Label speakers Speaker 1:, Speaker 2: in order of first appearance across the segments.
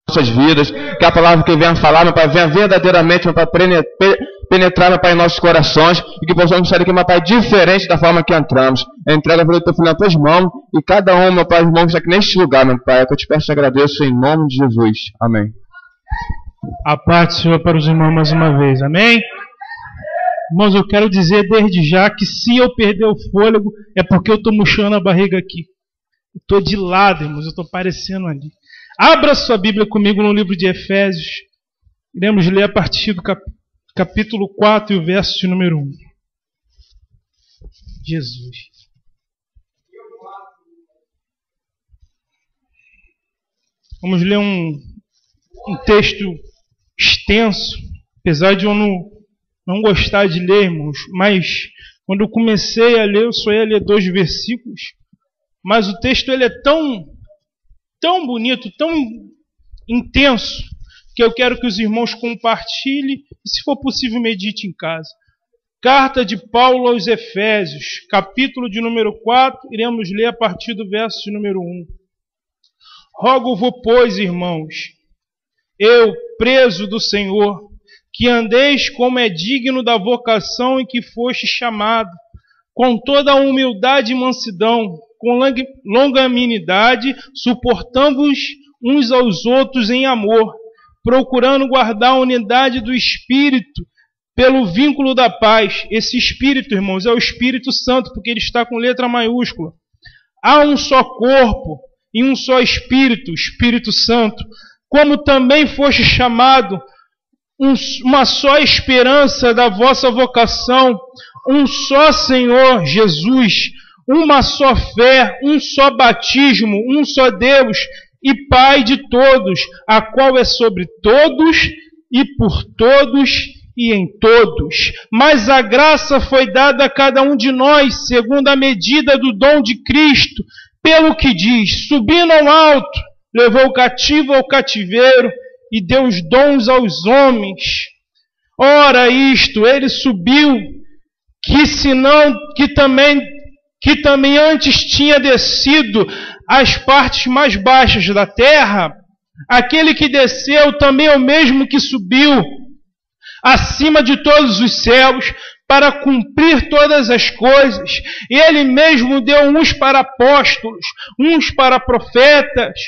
Speaker 1: nossas vidas, que a palavra que venha falar, meu Pai, venha verdadeiramente, meu Pai, penetrar, meu Pai, em nossos corações, e que possamos sair aqui, meu Pai, diferente da forma que entramos. Entrega a vida do teu filho nas tuas mãos, e cada um, meu Pai, irmão, que está aqui neste lugar, meu Pai, que eu te peço e agradeço em nome de Jesus. Amém.
Speaker 2: A paz do Senhor para os irmãos mais uma vez, amém? Irmãos, eu quero dizer desde já que se eu perder o fôlego, é porque eu estou murchando a barriga aqui. Estou de lado, irmãos, eu estou parecendo ali. Abra sua Bíblia comigo no livro de Efésios. Iremos ler a partir do capítulo 4 e o verso de número 1. Jesus. Vamos ler um texto extenso, apesar de eu não gostar de ler, irmãos, mas quando eu comecei a ler, eu só ia ler 2 versículos, mas o texto ele é tão bonito, tão intenso, que eu quero que os irmãos compartilhem e, se for possível, medite em casa. Carta de Paulo aos Efésios, capítulo de número 4, iremos ler a partir do verso de número 1. Rogo-vos, pois, irmãos, eu, preso do Senhor, que andeis como é digno da vocação em que foste chamado, com toda a humildade e mansidão, com longanimidade, suportando-vos uns aos outros em amor, procurando guardar a unidade do Espírito pelo vínculo da paz. Esse Espírito, irmãos, é o Espírito Santo, porque ele está com letra maiúscula. Há um só corpo e um só Espírito, Espírito Santo, como também foste chamado, uma só esperança da vossa vocação, um só Senhor Jesus, uma só fé, um só batismo, um só Deus e Pai de todos, a qual é sobre todos e por todos e em todos. Mas a graça foi dada a cada um de nós, segundo a medida do dom de Cristo, pelo que diz, subindo ao alto, levou o cativo ao cativeiro e deu os dons aos homens. Ora isto, ele subiu, que também antes tinha descido às partes mais baixas da terra. Aquele que desceu também é o mesmo que subiu acima de todos os céus, para cumprir todas as coisas. Ele mesmo deu uns para apóstolos, uns para profetas,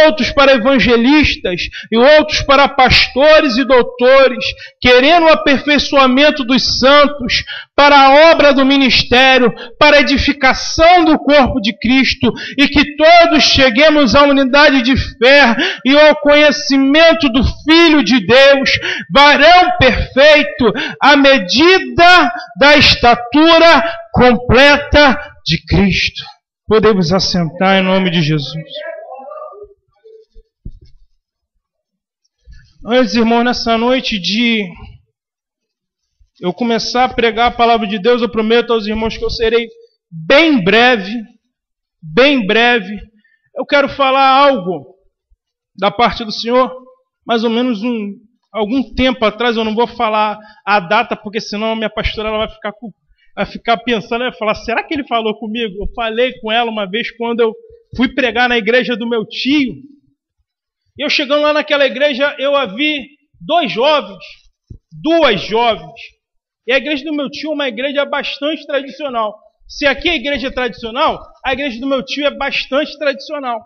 Speaker 2: outros para evangelistas e outros para pastores e doutores, querendo o aperfeiçoamento dos santos, para a obra do ministério, para a edificação do corpo de Cristo, e que todos cheguemos à unidade de fé e ao conhecimento do Filho de Deus, varão perfeito, à medida da estatura completa de Cristo. Podemos assentar em nome de Jesus. Antes, irmão, nessa noite de eu começar a pregar a palavra de Deus, eu prometo aos irmãos que eu serei bem breve. Eu quero falar algo da parte do Senhor, mais ou menos algum tempo atrás. Eu não vou falar a data, porque senão a minha pastora ela vai ficar pensando, vai falar, será que ele falou comigo? Eu falei com ela uma vez quando eu fui pregar na igreja do meu tio. E eu chegando lá naquela igreja, eu a vi duas jovens. E a igreja do meu tio é uma igreja bastante tradicional. Se aqui a igreja é tradicional, a igreja do meu tio é bastante tradicional.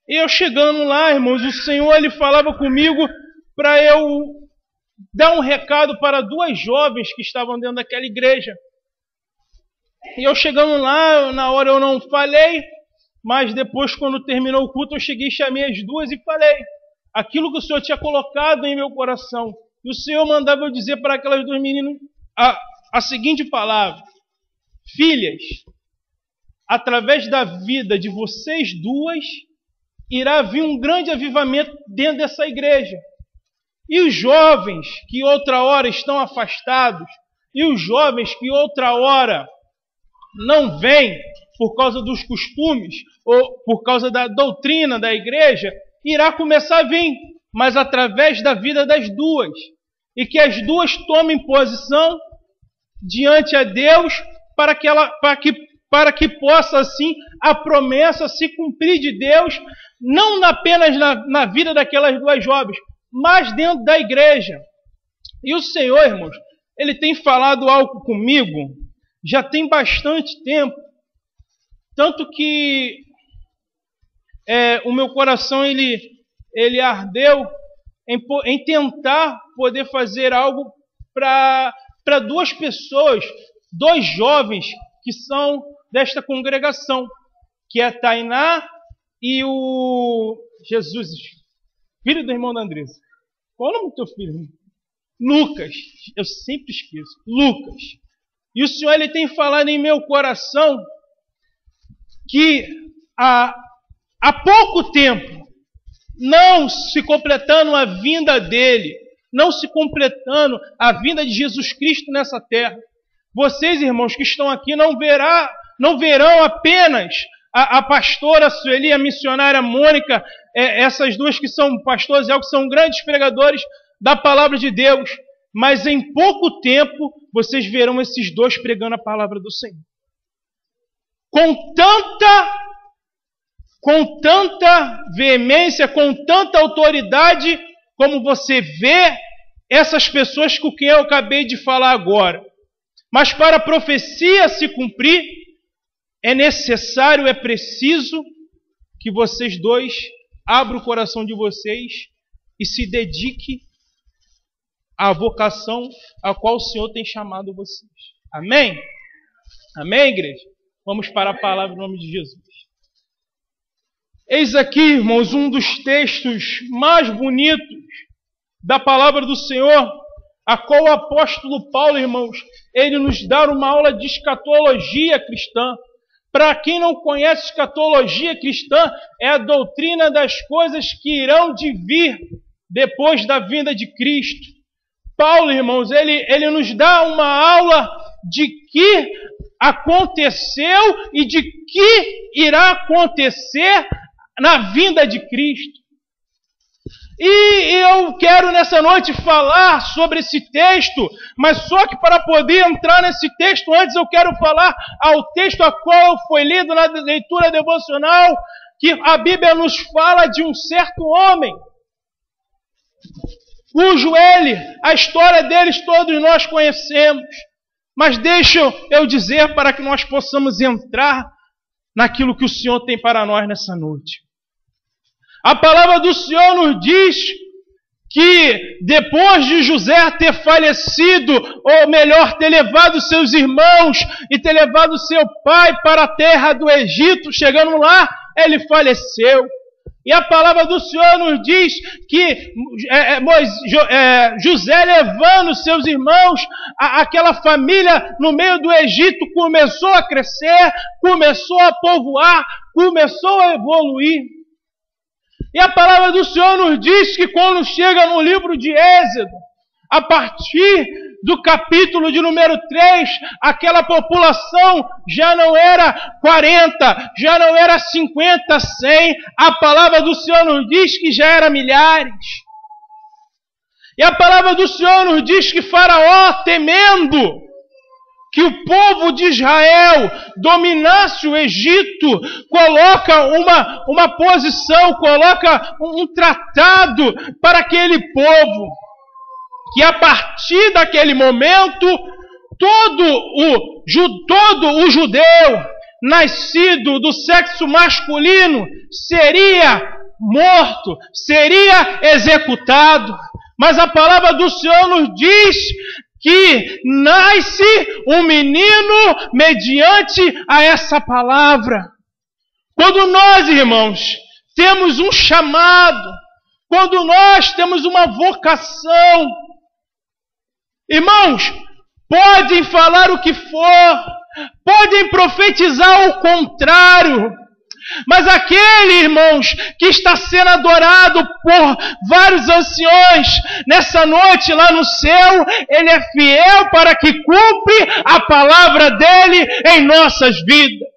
Speaker 2: E eu chegando lá, irmãos, o Senhor ele falava comigo para eu dar um recado para duas jovens que estavam dentro daquela igreja. E eu chegando lá, na hora eu não falei, mas depois, quando terminou o culto, eu cheguei, chamei as duas e falei aquilo que o Senhor tinha colocado em meu coração. E o Senhor mandava eu dizer para aquelas duas meninas a seguinte palavra: filhas, através da vida de vocês duas, irá vir um grande avivamento dentro dessa igreja. E os jovens que outra hora estão afastados, e os jovens que outra hora não vêm por causa dos costumes, ou por causa da doutrina da igreja, irá começar a vir, mas através da vida das duas. E que as duas tomem posição diante a Deus para que para que possa, assim, a promessa se cumprir de Deus, não apenas na vida daquelas duas jovens, mas dentro da igreja. E o Senhor, irmãos, Ele tem falado algo comigo, já tem bastante tempo, tanto que o meu coração, ele ardeu em tentar poder fazer algo para duas pessoas, dois jovens que são desta congregação, que é a Tainá e o Jesus, filho do irmão da Andressa. Qual é o nome do teu filho? Lucas. Eu sempre esqueço. Lucas. E o Senhor, Ele tem falado em meu coração que há pouco tempo, não se completando a vinda dEle, não se completando a vinda de Jesus Cristo nessa terra, vocês, irmãos, que estão aqui, não verão apenas a pastora Sueli, a missionária Mônica, essas duas que são pastores, que são grandes pregadores da palavra de Deus, mas em pouco tempo vocês verão esses dois pregando a palavra do Senhor. Com tanta veemência, com tanta autoridade, como você vê essas pessoas com quem eu acabei de falar agora. Mas para a profecia se cumprir, é necessário, é preciso que vocês dois abram o coração de vocês e se dediquem à vocação a qual o Senhor tem chamado vocês. Amém? Amém, igreja? Vamos para a palavra em nome de Jesus. Eis aqui, irmãos, um dos textos mais bonitos da palavra do Senhor, a qual o apóstolo Paulo, irmãos, ele nos dá uma aula de escatologia cristã. Para quem não conhece escatologia cristã, é a doutrina das coisas que irão de vir depois da vinda de Cristo. Paulo, irmãos, ele nos dá uma aula de que aconteceu e de que irá acontecer na vinda de Cristo. E eu quero nessa noite falar sobre esse texto, mas só que para poder entrar nesse texto, antes eu quero falar ao texto a qual foi lido na leitura devocional, que a Bíblia nos fala de um certo homem, cujo a história deles todos nós conhecemos. Mas deixa eu dizer para que nós possamos entrar naquilo que o Senhor tem para nós nessa noite. A palavra do Senhor nos diz que depois de José ter falecido, ou melhor, ter levado seus irmãos e ter levado seu pai para a terra do Egito, chegando lá, ele faleceu. E a palavra do Senhor nos diz que José, levando seus irmãos, aquela família no meio do Egito, começou a crescer, começou a povoar, começou a evoluir. E a palavra do Senhor nos diz que quando chega no livro de Êxodo, a partir do capítulo de número 3, aquela população já não era 40, já não era 50, 100, a palavra do Senhor nos diz que já era milhares. E a palavra do Senhor nos diz que Faraó, temendo que o povo de Israel dominasse o Egito, coloca uma posição, coloca um tratado para aquele povo, que a partir daquele momento, todo o judeu nascido do sexo masculino seria morto, seria executado. Mas a palavra do Senhor nos diz que nasce um menino mediante a essa palavra. Quando nós, irmãos, temos um chamado, quando nós temos uma vocação, irmãos, podem falar o que for, podem profetizar o contrário, mas aquele, irmãos, que está sendo adorado por vários anciões nessa noite lá no céu, ele é fiel para que cumpre a palavra dele em nossas vidas.